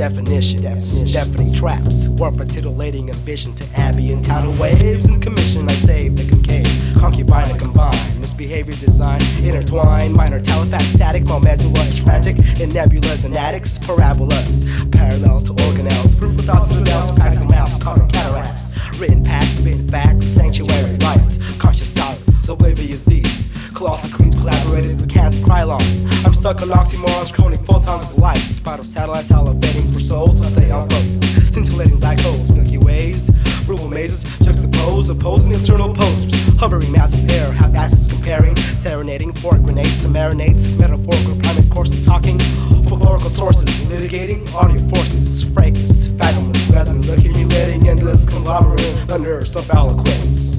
definitions, deafening traps, warp a titillating ambition to ambient tidal waves and commission. I save the concave, concubine and combine, misbehavior design, intertwine, minor telephact, static, momentula is frantic, in nebulas and attics, parabolas, parallel to organelles, proof without citadels, practical mouse, common cataracts, written packs, spin facts, sanctuary riots, conscious silence, oblivious deeds, colossal creeds collaborated with cans of Krylon. I'm stuck on oxymorons, chroning photons of light, spiral satellites elevating for souls, I say on boats, scintillating black holes, Milky Ways, rural mazes, juxtapose, opposing external posers, hovering massive air, have acids comparing, serenading, fork grenades to marinades, metaphorical primate course of talking, folklorical sources, litigating, audio forces, Fhraecus, fathomless, resonant, accumulating, endless conglomerate, thunders of eloquence.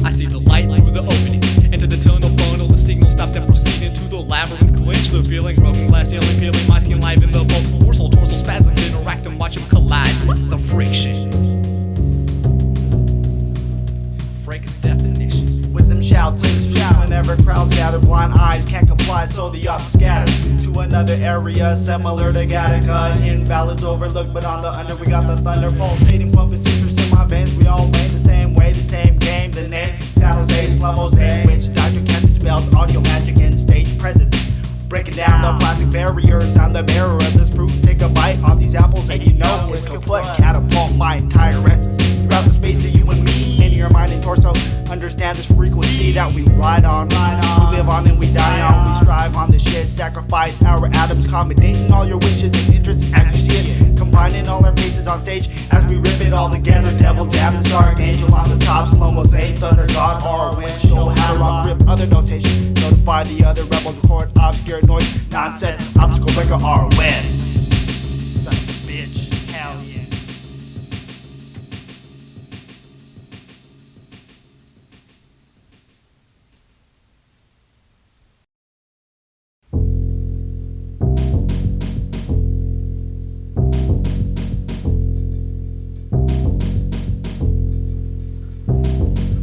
I see the light through the opening, into the tunnel funnel, the signal stopped and proceeding to the labyrinth, clinch the feeling, broken glass ceiling, peeling my skin live in the vocal torso spasms, interact and watch them collide. What the friction? Fhraecus definition. Wisdom shouts, whenever crowds gather, blind eyes can't comply, so the ops scatter to another area similar to Gattaca. Invalids overlooked, but on the under we got the thunder pulsating, pumping citrus in my veins. We all play the same way, the same game. The name San Jose, Slum Jose, which Dr. Kent spells audio magic and stage presence. Breaking down the plastic barriers, I'm the bearer of this fruit. Take a bite on these apples and you know it's kaput. Catapult my entire essence throughout the space of you and me, in your mind and torso. Understand this frequency that we ride on. We live on and we die on. We strive on this shit, sacrifice our atoms, accommodating all your wishes and interests as you see it. Combining all our faces on stage as we rip it all together. Devil damn this archangel on the top, slow mosaic, thunder god, Aroen. Show how to rock, rip other notation. Notify the other rebels, record obscure noise, nonsense, obstacle breaker, Aroen. Such a bitch, hell yeah.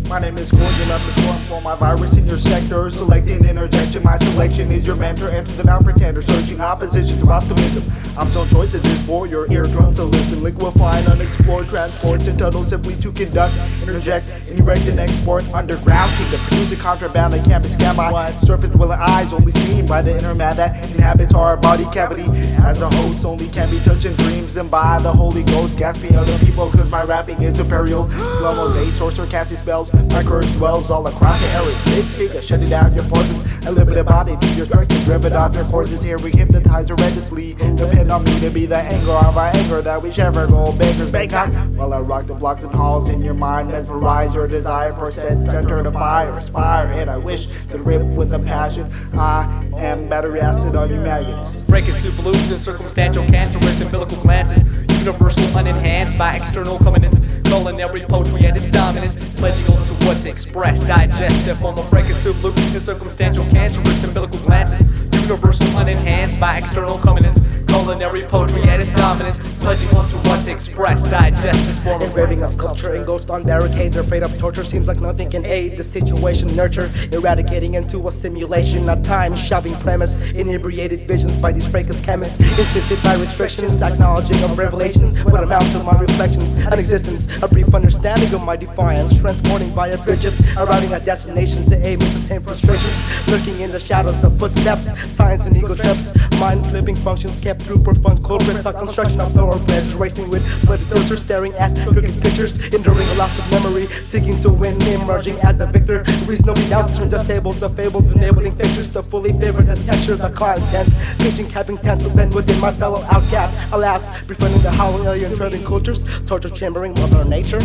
My name is Cordial, I'm the storm for my virus in your sector. Selecting interjection, my selection is your mentor. Enter the non-pretender, searching opposition to optimism. I'm so choices is for your eardrums to listen. Liquefying unexplored transports and tunnels simply to conduct, interject, and erect and export. Underground kingdom, music contraband that can't be scammed by surface dwelling eyes, only seen by the inner man that inhabits our body cavity. As a host, only can be touched in dreams and by the Holy Ghost. Gasping other people, cause my rapping is imperial. Slow mosaic, sorcerer, casting spells. My curse dwells all across the area. Big figure, shutting down your forces. A limited body to your structure, driven off your courses. Here we hypnotize horrendously. Depend on me to be the anger of our anger that we share for gold bakers Bangkok. While I rock the blocks and halls in your mind, mesmerize your desire for set center to fire, aspire, and I wish to rip with a passion. I am battery acid on you maggots. Fhraecus superlusion, circumstantial, cancerous, umbilical glances, universal, unenhanced by external covenants. Culinary poetry and its dominance, pledging on to what's expressed, digestive on the Fhraecus superlusion, circumstantial, cancerous, umbilical glances, universal, unenhanced by external covenants. Culinary poetry and its dominance, pledging on to what's expressed, digestive form of engraving a sculpture and ghosts on barricades, afraid of torture. Seems like nothing can aid the situation. Nurture, eradicating into a simulation of time, shoving premise, inebriated visions by these Fhraecus chemists, insisted by restrictions, acknowledging of revelations, what amounts to my reflections, an existence, a brief understanding of my defiance, transporting via bridges, arriving at destinations to aim and sustain frustrations, lurking in the shadows of footsteps, science and ego trips, mind flipping functions kept through profound culprits, a construction of thoroughbreds, racing with bloody thirsters, staring at crooked pictures, enduring a loss of memory, seeking to win, emerging as the victor. Reasonably doubts turns the tables of fables, enabling pictures to fully favor the texture, the content, pitching, capping, pencil, then within my fellow outcast, alas, befriending the howling alien treading cultures, torture chambering mother nature.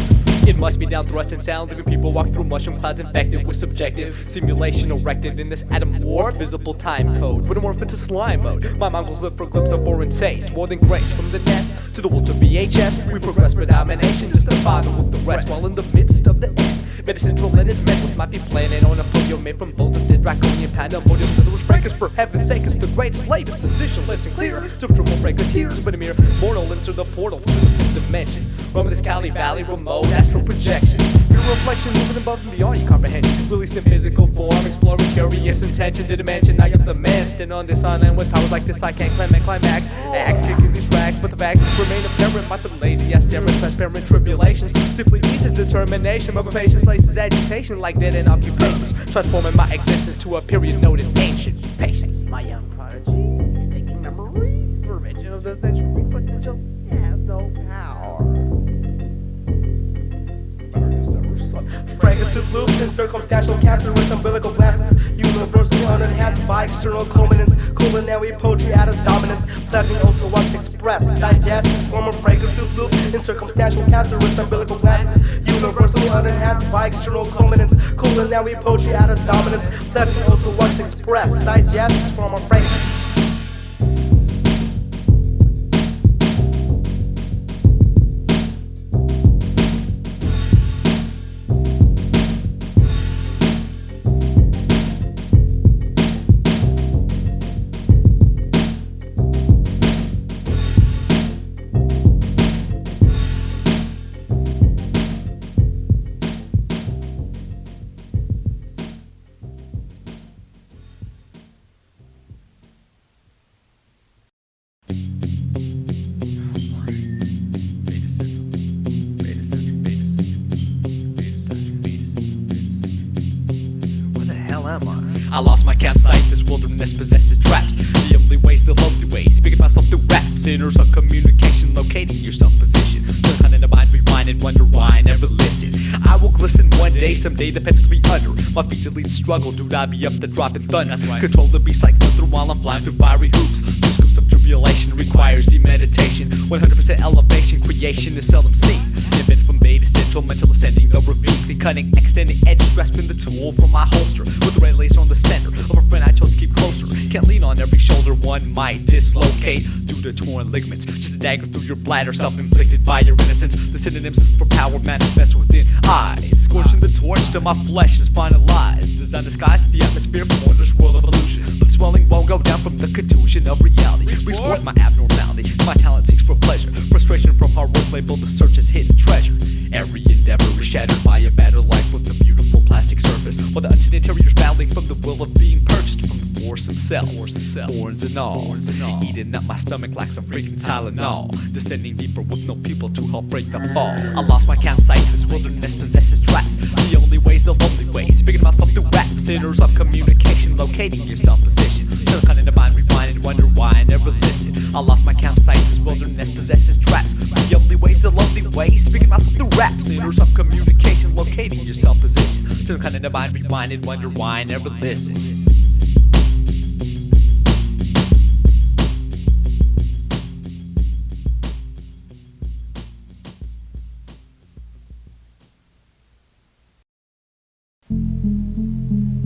It must be down thrust and sound, leaving people walk through mushroom clouds infected with subjective simulation erected in this atom war, visible time code, would morph into slime mode. My Mongols live for glimpse of foreign taste, more than grace from the nest to the wolf to VHS. We progress for domination, just to find with the rest while in the midst of the end. Medicine trolling is meant with my feet planning on a audio made from bones of the draconian pandemonium. There was Fhraecus, for heaven's sake, is the greatest, latest edition. Listen clear, Djukpro Fhraecus hears, but a mere mortal enter the portal to the fifth dimension. Roaming this Cali Valley, remote astral projection. Your reflection moving above and beyond your comprehension. Released in physical form, exploring curious intention to dimension. I am the man, stand on this island with powers like this. I can't climb and climax. Axe kicking these tracks, but the facts remain apparent. My lazy ass staring, transparent tribulations simply eases determination. But my patience laces agitation like dead end occupations, transforming my existence to a period noted ancient. Patience, my young prodigy, taking memory, prevention of the century potential has no power. Fhraecus of loops and circumstantial capture with umbilical glasses, universally unenhanced by external culminants, culinary poetry at its dominance, pledging ultra what's expressed, digest, this form of Fhraecus of loops and circumstantial capture with umbilical glasses, universally unenhanced by external culminants, culinary poetry at its dominance, pledging ultra what's expressed, digest, this form of Fhraecus. I lost my campsite, this wilderness possesses traps. The only ways, the lonely ways, speaking myself through rap. Sinners of communication, locating your self-position. Still kind of the mind rewind and wonder why I never listen. I will glisten one day, someday the pets will be under my feet to lead the struggle, dude, I be up the dropping thunder. Control the beast like thunder while I'm flying through fiery hoops. Two scoops of tribulation requires demeditation. 100% elevation, creation is seldom seen. Event from beta central, mental ascending, no ravine. The cunning, extending edges, grasping the tool from my holster. With the red lace on the center of a friend I chose to keep closer. Can't lean on every shoulder, one might dislocate due to torn ligaments. Just a dagger through your bladder, self-inflicted by your innocence. The synonyms for power manifest within eyes. Scorching the torch till my flesh is finalized. Design disguise the atmosphere from wondrous world of illusion. But the swelling won't go down from the contusion of reality. Reach forth my abnormality, my talent seeks for pleasure. Frustration from hard work labeled the search as hidden treasure. Every endeavor is shattered by a better life with a beautiful plastic surface, while the unseen interior is bounding from the will of being purchased from the force himself. Horns and all, eating up my stomach like some freaking Tylenol. Descending deeper with no people to help break the fall. I lost my campsite, this wilderness possesses traps. The only ways, the lonely ways, speaking myself through rap. Sinners of communication, locating your self-position. Still kind of the mind rewind and wonder why I never listened. I lost my campsite, this wilderness possesses traps. The only ways, the lonely ways, speaking myself through rap. Sinners of communication, locating your self-position. Still kind of the mind rewind and wonder why I never listened.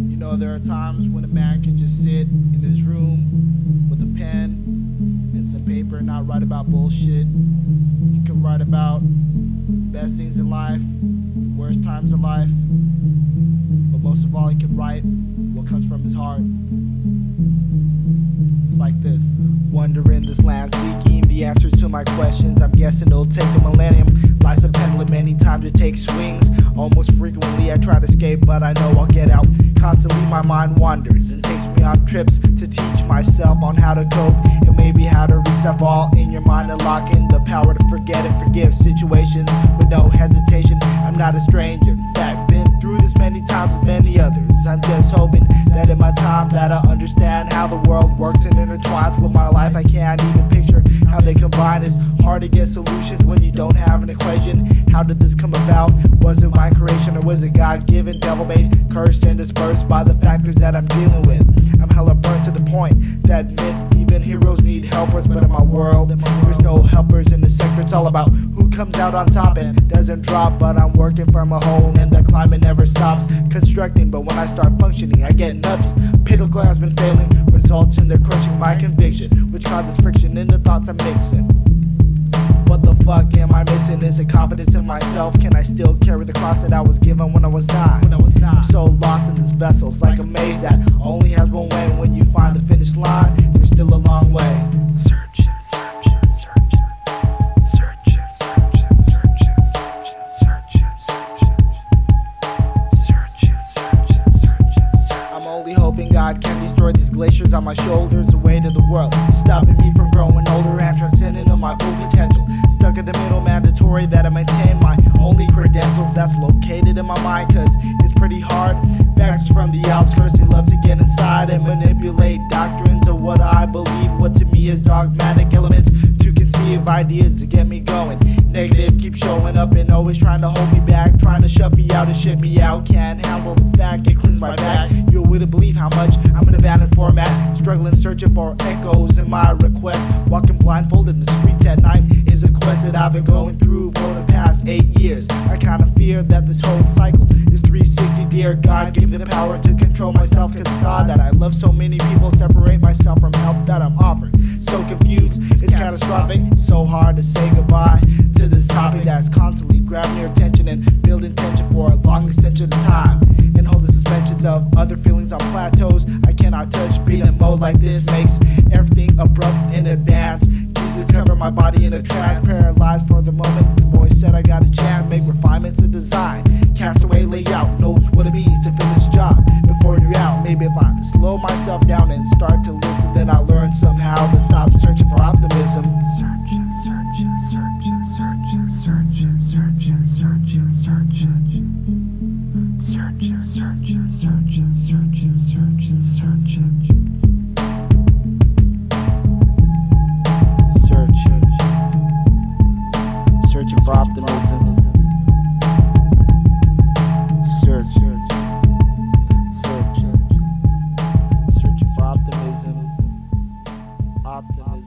You know, there are times when a man can just sit in his room with a pen and some paper and not write about bullshit. He can write about best things in life, worst times in life, but most of all, he can write what comes from his heart. It's like this. Wandering this land, seeking the answers to my questions. I'm guessing it'll take a millennium. Life's a pendulum, many times it takes swings. Almost frequently I try to escape, but I know I'll get out. Constantly my mind wanders and takes me on trips to teach myself on how to cope and maybe how to reach that ball in your mind and lock in the power to forget and forgive situations with no hesitation. I'm not a stranger, in fact, been through this many times with many others. I'm just hoping that in my time that I understand how the world works and intertwines with my life. I can't even picture how they combine. It's hard to get solutions when you don't have an equation. How did this come about? Was it my creation or was it God-given, devil-made, cursed and dispersed by the factors that I'm dealing with? I'm hella burnt to the point that admit even heroes need helpers, but in my world there's no helpers in the sector. It's all about who comes out on top and doesn't drop, but I'm working from a hole and the climate never stops constructing, but when I start functioning I get nothing. Pinnacle has been failing, results in the crushing my conviction, which causes friction in the thoughts I'm mixing. What the fuck am I missing? Is it confidence in myself? Can I still carry the cross that I was given when I was not? I'm so lost in this vessel, it's like a maze that only has one way. When you find the finish line, there's still a long way. Hoping God can destroy these glaciers on my shoulders, the weight of the world stopping me from growing older and transcending on my full potential. Stuck in the middle, mandatory that I maintain my only credentials that's located in my mind, cause it's pretty hard. Facts from the outskirts, they love to get inside and manipulate doctrines of what I believe, what to me is dogmatic elements to conceive ideas to get me going. Negative keep showing up and always trying to hold me back, trying to shut me out and shit me out. Can't handle the fact, it cleans my back. You wouldn't believe how much I'm in a abandoned format, struggling searching for echoes in my request. Walking blindfolded in the streets at night is a quest that I've been going through for the past 8 years. I kind of fear that this whole cycle is 360. Dear God, give me the power to control myself, cause I saw that I love so many people, separate myself from help that I'm offered. So confused, it's catastrophic, so hard to say goodbye to this topic that's constantly grabbing your attention and building tension for a long extension of time, and hold the suspensions of other feelings on plateaus I cannot touch. Being in mode like this makes everything abrupt in advance. Jesus cover my body in a trance, paralyzed for the moment. The boy said I got a chance, make refinements in design. Castaway layout knows what it means to finish the job before you're out. Maybe if I slow myself down and start to listen, then I'll learn somehow to stop searching for optimism. Searching, searching, searching, searching, searching, searching, searching, searching. Searching, searching, searching, searching, searching, searching. Searching. Searching for optimism. Searching. Searching. Searching for optimism. Optimism.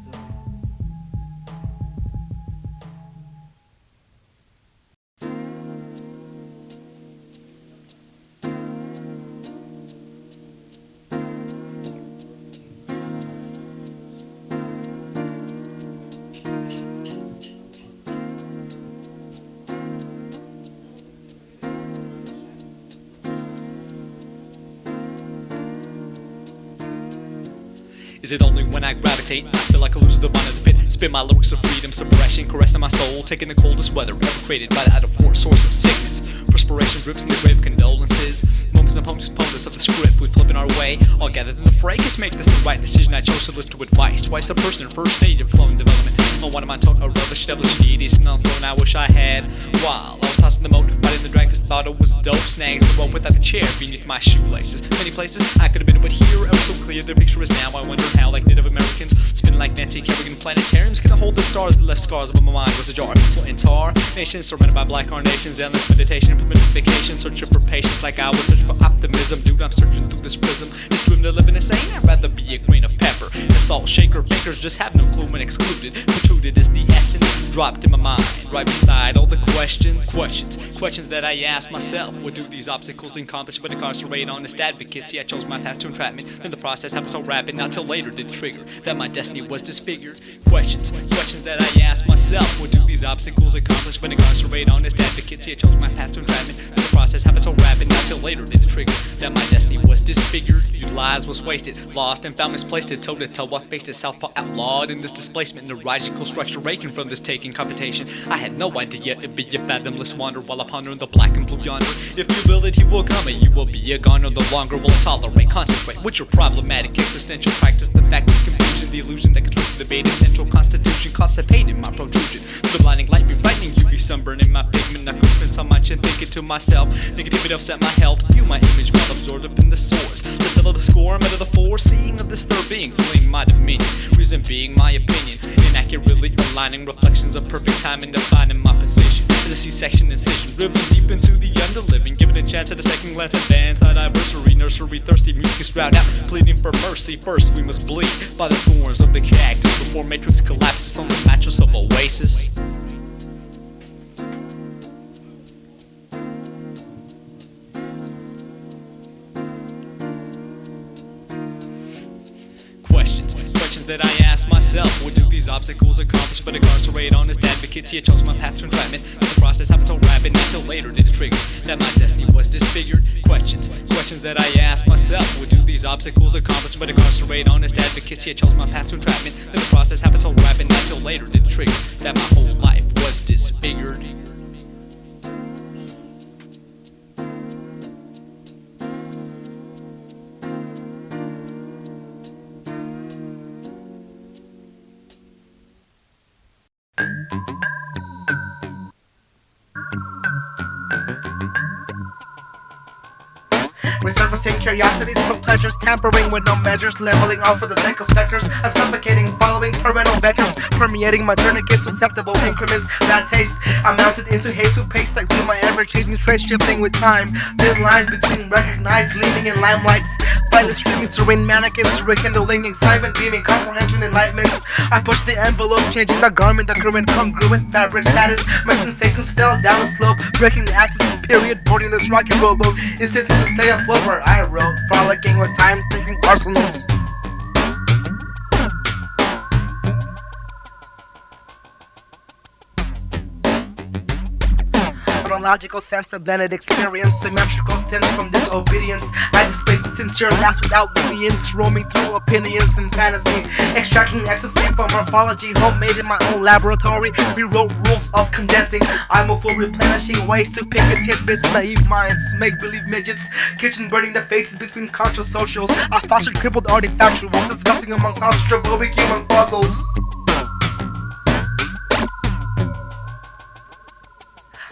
Is it only when I gravitate? I feel like I lose the mind of the pit. Spit my lyrics of freedom, suppression, caressing my soul, taking the coldest weather ever created by the out-of-force source of sickness. Perspiration drips in the grave condolences. Moments and components of the script we flip in our way, all gathered in the Fhraecus. Make this the right decision. I chose to listen to advice. Twice a person in first stage of flowing development. On one of my tongue, a rubbish devilish deities, and on throne I wish I had. While I was tossing the moat, fighting the dragon, cause thought it was dope. Snags the rope without the chair beneath my shoelaces. Many places I could have been, but here it was so clear. The picture is now. I wonder how, like Native Americans, spinning like Nancy Kerrigan planetariums, can I hold the stars? The left scars, but my mind was ajar. Well, in tar nations surrounded by black carnations, endless meditation, implemented vacation, searching for patience like I was searching for optimism. Dude, I'm searching through this prism. It's dream to live in insane. I'd rather be a grain of pepper. And salt shaker bakers just have no clue when excluded. Protruded is the essence, dropped in my mind, right beside all the questions that I ask myself. What do these obstacles accomplish but incarcerate honest advocates? See, I chose my path to entrapment, then the process happened so rapid, not till later did it trigger that my destiny was disfigured. Questions that I ask myself. What do these obstacles accomplish but incarcerate honest advocates? See, I chose my path to entrapment, then the process happened so rapid, not till later did it trigger that my destiny was disfigured. Utilized, was wasted, lost and found misplaced it, toe to toe I faced it, southpaw outlawed in this displacement, neurological structure raking from this taking confrontation. I had no idea it'd be a fathomless wander while I ponder in the black and blue yonder. If you will it, he will come, and you will be a goner. No longer will I tolerate, concentrate with your problematic existential practice. The fact is confusion, the illusion that controls the debate, essential constitution, constipated my protrusion. The blinding light be frightening, you be sunburning my pigment. I could on my chin, thinking to myself, negativity upset my health, view my image well absorbed up in the source. The settle of the score, I'm out of the foreseeing of this third being, fleeing my dominion, reason being my opinion, inaccurately aligning reflections of perfect time and defining my position. The C-section incision, driven deep into the underliving, giving a chance at a second glance advance. That adversary, nursery, thirsty music sprout out, pleading for mercy. First we must bleed by the thorns of the cactus before matrix collapses on the mattress of oasis. Questions that I ask myself, what do these obstacles accomplish but incarcerate honest advocates? I chose my path to entrapment, but the process happened so rapid, not till later did it trigger that my destiny was disfigured. Questions that I ask myself, what do these obstacles accomplish but incarcerate honest advocates? I chose my path to entrapment, but the process happened so rapid, not till later did it trigger that my whole life was disfigured. Resurfacing curiosities from pleasures, tampering with no measures, leveling off for the sake of sectors. I'm suffocating, following parental vectors, permeating my tourniquets, susceptible increments, bad taste. I'm mounted into haste with pace like through my ever-changing trace, shifting with time. Thin lines between recognized, gleaming in limelights. Flightless streaming, serene mannequins, rekindling excitement, beaming comprehension, enlightenment. I push the envelope, changing the garment, the current congruent fabric status. My sensations fell down a slope, breaking the axis of period, boarding this rocky rowboat, insisting to stay afloat where I wrote, frolicking with time, thinking arsenals. Chronological sense of blended experience, symmetrical stems from disobedience. I display sincere laughs without lenience, roaming through opinions and fantasy, extracting ecstasy from morphology, homemade in my own laboratory. Rewrote rules of condensing. I'm a full replenishing ways to pick a tidbits, naive minds, make-believe midgets, kitchen burning the faces between conscious socials. I fostered crippled artifactuals, discussing among claustrophobic human fossils.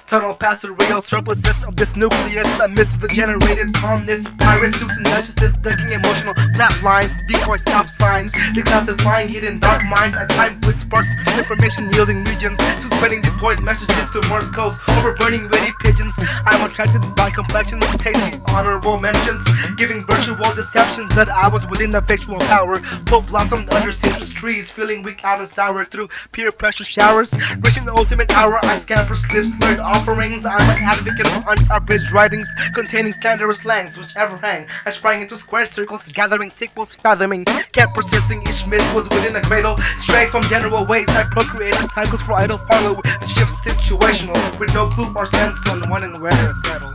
Tunnel past the real surpluses of this nucleus amidst the generated calmness. Pirates, dukes and duchesses, ducking emotional flat lines, decoy stop signs, declassifying hidden dark minds. I time with sparks, information yielding regions, suspending deployed messages to Morse codes, over burning witty pigeons. I'm attracted by complexions, tasty honorable mentions, giving virtual deceptions that I was within the fictional power. Hope blossomed under citrus trees, feeling weak out and sour through peer pressure showers. Reaching the ultimate hour, I scamper slips, slurred offerings. I'm an advocate for unabridged writings containing slanderous slangs whichever hang. I sprang into square circles, gathering sequels, fathoming, kept persisting. Each myth was within a cradle, straight from general ways. I procreated cycles for idle follow. The shift situational, with no clue or sense on when and where to settle.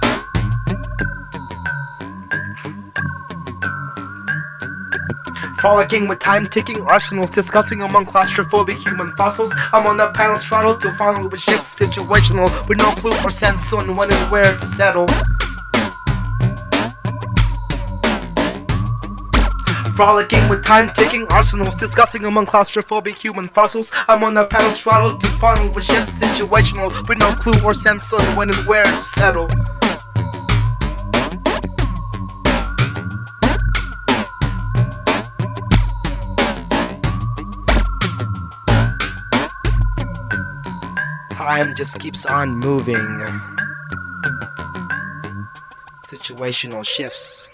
Frolicking with time-ticking arsenals, discussing among claustrophobic human fossils. I'm on the panel's throttle to follow with shifts situational, with no clue or sense on when and where to settle. Frolicking with time-ticking arsenals, discussing among claustrophobic human fossils. I'm on the panel's throttle to follow with shifts situational, with no clue or sense on when and where to settle. Time just keeps on moving. Situational shifts.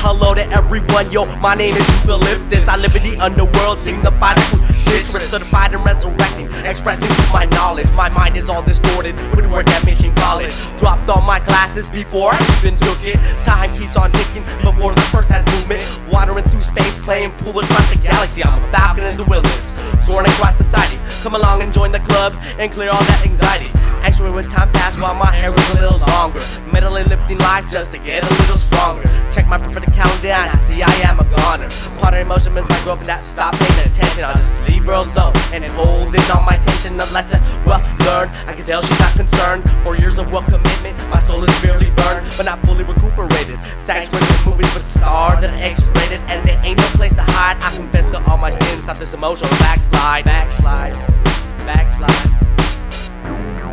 Hello to everyone, yo, my name is Eukalypts. I live in the underworld, signify the true shit, certified and resurrecting, expressing my knowledge. My mind is all distorted, with work at Mission College. Dropped all my classes before I even took it. Time keeps on ticking before the first has movement. Wandering through space, playing pool across the galaxy. I'm a falcon in the wilderness, soaring across society. Come along and join the club and clear all that anxiety. Actually, with time passed while my hair was a little longer, mentally lifting life just to get a little stronger. Check my prophetic calendar, I see I am a goner. Ponder emotion is my growth, and that stop paying attention. I'll just leave her alone and then holding on my tension. A lesson well learned, I can tell she's not concerned. 4 years of work commitment, my soul is barely burned, but not fully recuperated. Sex with movies with stars that are X-rated, and there ain't no place to hide. I confess to all my sins, stop this emotional backslide. Backslide.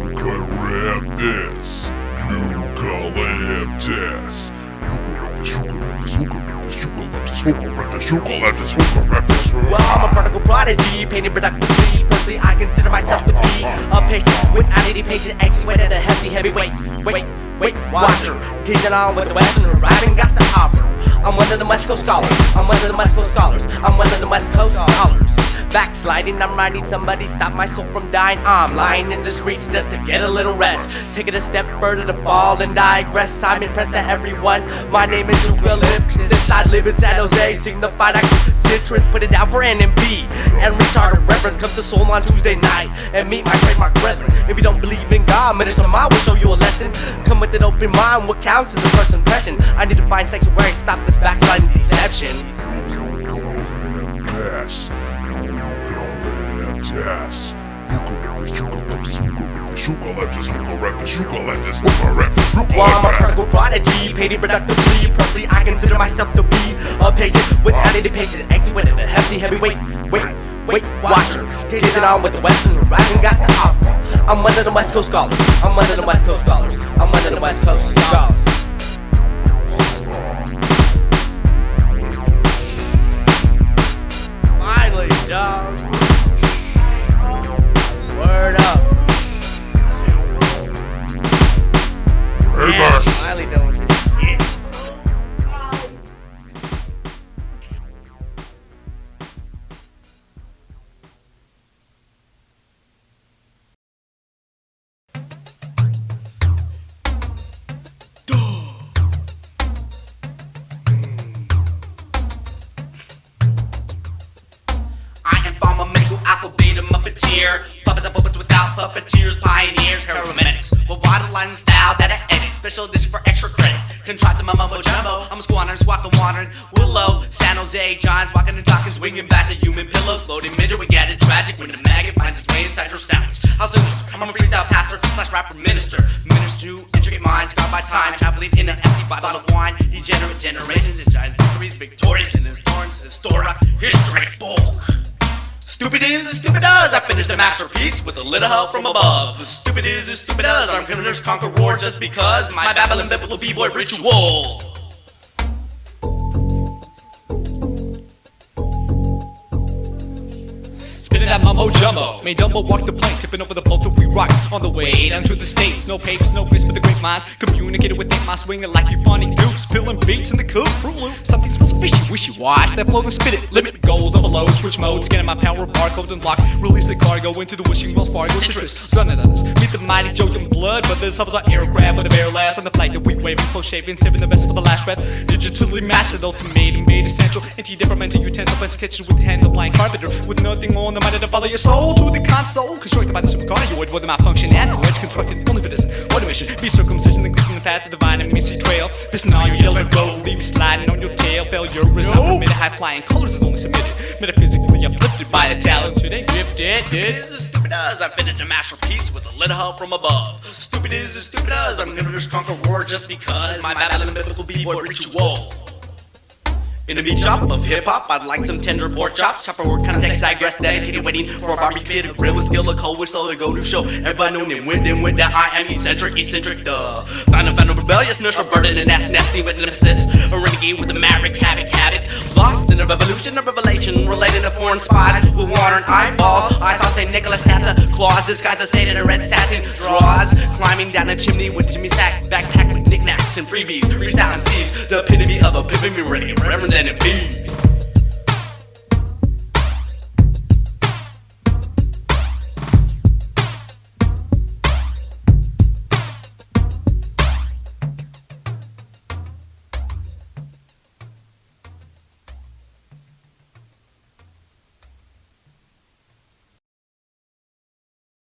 You could rip this. Eucalyptus. Well, I'm a vertical prodigy, painted productively. Personally, I consider myself to be Without any patience, executed a hefty heavyweight. Wait, watcher. Teaching on with the Western horizon got to offer. I'm one of the West Coast scholars. I'm one of the West Coast scholars. I'm one of the West Coast scholars. Backsliding, I'm writing somebody stop my soul from dying. I'm lying in the streets just to get a little rest. Take it a step further to fall and digress. I'm impressed at everyone. My name is Eukalypts. I live in San Jose. Signify that citrus, put it down for NMB. And retarded reference comes to soul on Tuesday night. And meet my trademark brethren. If you don't believe in God, Minister Ma will show you a lesson. Come with an open mind, what counts is the first impression. I need to find sanctuary, stop this backsliding deception. While I'm a practical prodigy, paid productively, personally I consider myself to be a patient without any patience, executed a hefty heavyweight. Wait, watcher, kicking on with the Western horizon got to offer. I'm one of the West Coast scholars. I'm one of the West Coast scholars. I'm one of the West Coast scholars. Finally, dog. Word up. Yeah, finally done with this. Yeah. I am fundamental alphabet of Muppeteer. Puppets are puppets without puppeteers, pioneers, herometics. With water line style that I edit. Special edition for extra credit. Contract the Mumbo Jumbo. I'm a squandering, squawking, wandering. Willow, San Jose, Giants walking and talking, swinging back to human pillows. Floating midget, we get it tragic when the maggot finds its way inside your sandwich. I'm a freestyle pastor / rapper minister. Minister to intricate minds, caught by time, traveling in an empty bottle of wine. Degenerate generations and giant victories, victorious in his thorns, historic, historic folk. Stupid is as stupid as I finished a masterpiece with a little help from above. The stupid is as stupid as I'm criminals conquer war just because my Babylon biblical b-boy ritual. Spinning that Mumbo Jumbo, made Dumbo walk the plank, tipping over the boat till we rock on the way down to the States. No papers, no grist, but the great minds communicated with my swinging like you funny dupes, spilling beats in the coop. Something smells fishy, wishy watch that flow and spit it. Limit goals, overload, switch mode, scanning my power barcodes and lock. Release the cargo into the wishing Wells Fargo citrus. Running others, meet the mighty Joe in blood, but this hovers our aircraft with a bare last on the flight that we waving, close shaving, saving the best for the last breath. Digitally mastered, ultimatum made essential, anti-detrimental utensil, fancy kitchen with the hand of blind carpenter, with nothing on the mind to follow your soul to the console, constructed by the supercardioid, with the malfunction androids constructed only for this one mission. Be circumcision, then clicking the path to divine and missy trail. Listen all your yellow road, leave you sliding on your tail. Failure is not permitted, high flying colors is only submitted. Metaphysically uplifted by the talent to they gifted. It is as stupid as I finished a masterpiece with a little help from above. Stupid is as stupid as I'm gonna just conquer war just because my Babylon biblical b-boy ritual. In a meat shop of hip-hop, I'd like some tender pork chops. Chopper word context digress, dedicated waiting for a barbecue to grill with skill, a cold wish slow to go to show. Everybody know him with that I am eccentric, duh. Found a rebellious nurse, a burden and ass nasty with an emphasis. A renegade with a maverick habit. Lost in a revolution, a revelation, related to foreign spies with water and eyeballs. I saw St. Nicholas Santa Claus, disguised as Satan in red satin draws. Climbing down a chimney with Jimmy Sack, backpack with knickknacks and freebies. Freestyle MCs, the epitome of a pivot, me ready, representing me.